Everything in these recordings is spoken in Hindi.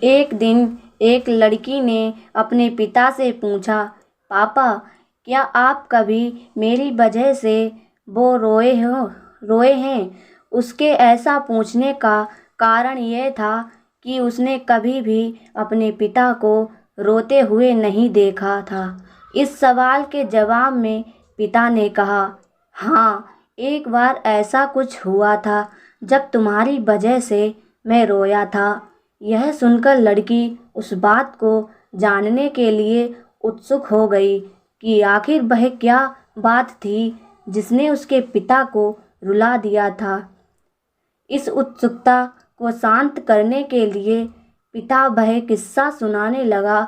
एक दिन एक लड़की ने अपने पिता से पूछा, पापा, क्या आप कभी मेरी वजह से वो रोए हैं? उसके ऐसा पूछने का कारण यह था कि उसने कभी भी अपने पिता को रोते हुए नहीं देखा था। इस सवाल के जवाब में पिता ने कहा, हाँ, एक बार ऐसा कुछ हुआ था जब तुम्हारी वजह से मैं रोया था। यह सुनकर लड़की उस बात को जानने के लिए उत्सुक हो गई कि आखिर वह क्या बात थी जिसने उसके पिता को रुला दिया था। इस उत्सुकता को शांत करने के लिए पिता वह किस्सा सुनाने लगा।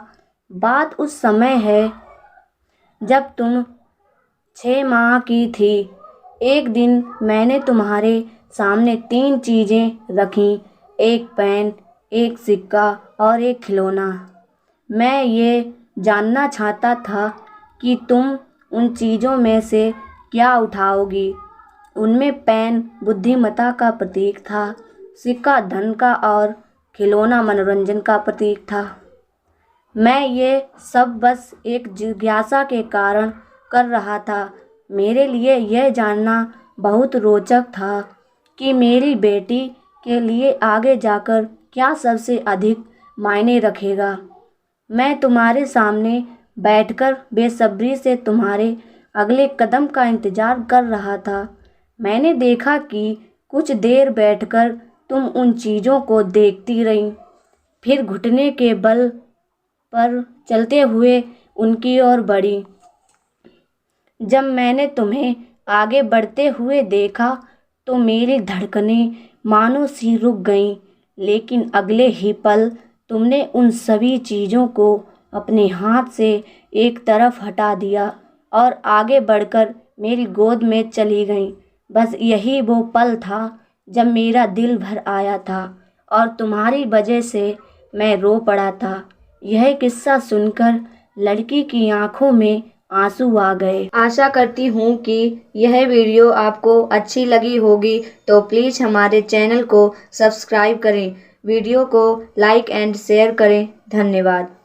बात उस समय है जब तुम 6 माह की थी। एक दिन मैंने तुम्हारे सामने 3 चीज़ें रखीं, एक पेन, एक सिक्का और एक खिलौना। मैं ये जानना चाहता था कि तुम उन चीज़ों में से क्या उठाओगी। उनमें पेन बुद्धिमत्ता का प्रतीक था, सिक्का धन का और खिलौना मनोरंजन का प्रतीक था। मैं ये सब बस एक जिज्ञासा के कारण कर रहा था। मेरे लिए यह जानना बहुत रोचक था कि मेरी बेटी के लिए आगे जाकर क्या सबसे अधिक मायने रखेगा। मैं तुम्हारे सामने बैठकर बेसब्री से तुम्हारे अगले कदम का इंतज़ार कर रहा था। मैंने देखा कि कुछ देर बैठकर तुम उन चीज़ों को देखती रहीं, फिर घुटने के बल पर चलते हुए उनकी ओर बढ़ी। जब मैंने तुम्हें आगे बढ़ते हुए देखा तो मेरी धड़कनें मानो सी रुक गईं, लेकिन अगले ही पल तुमने उन सभी चीज़ों को अपने हाथ से एक तरफ हटा दिया और आगे बढ़कर मेरी गोद में चली गईं। बस यही वो पल था जब मेरा दिल भर आया था और तुम्हारी वजह से मैं रो पड़ा था। यह किस्सा सुनकर लड़की की आंखों में आंसू आ गए। आशा करती हूँ कि यह वीडियो आपको अच्छी लगी होगी, तो प्लीज़ हमारे चैनल को सब्सक्राइब करें, वीडियो को लाइक एंड शेयर करें। धन्यवाद।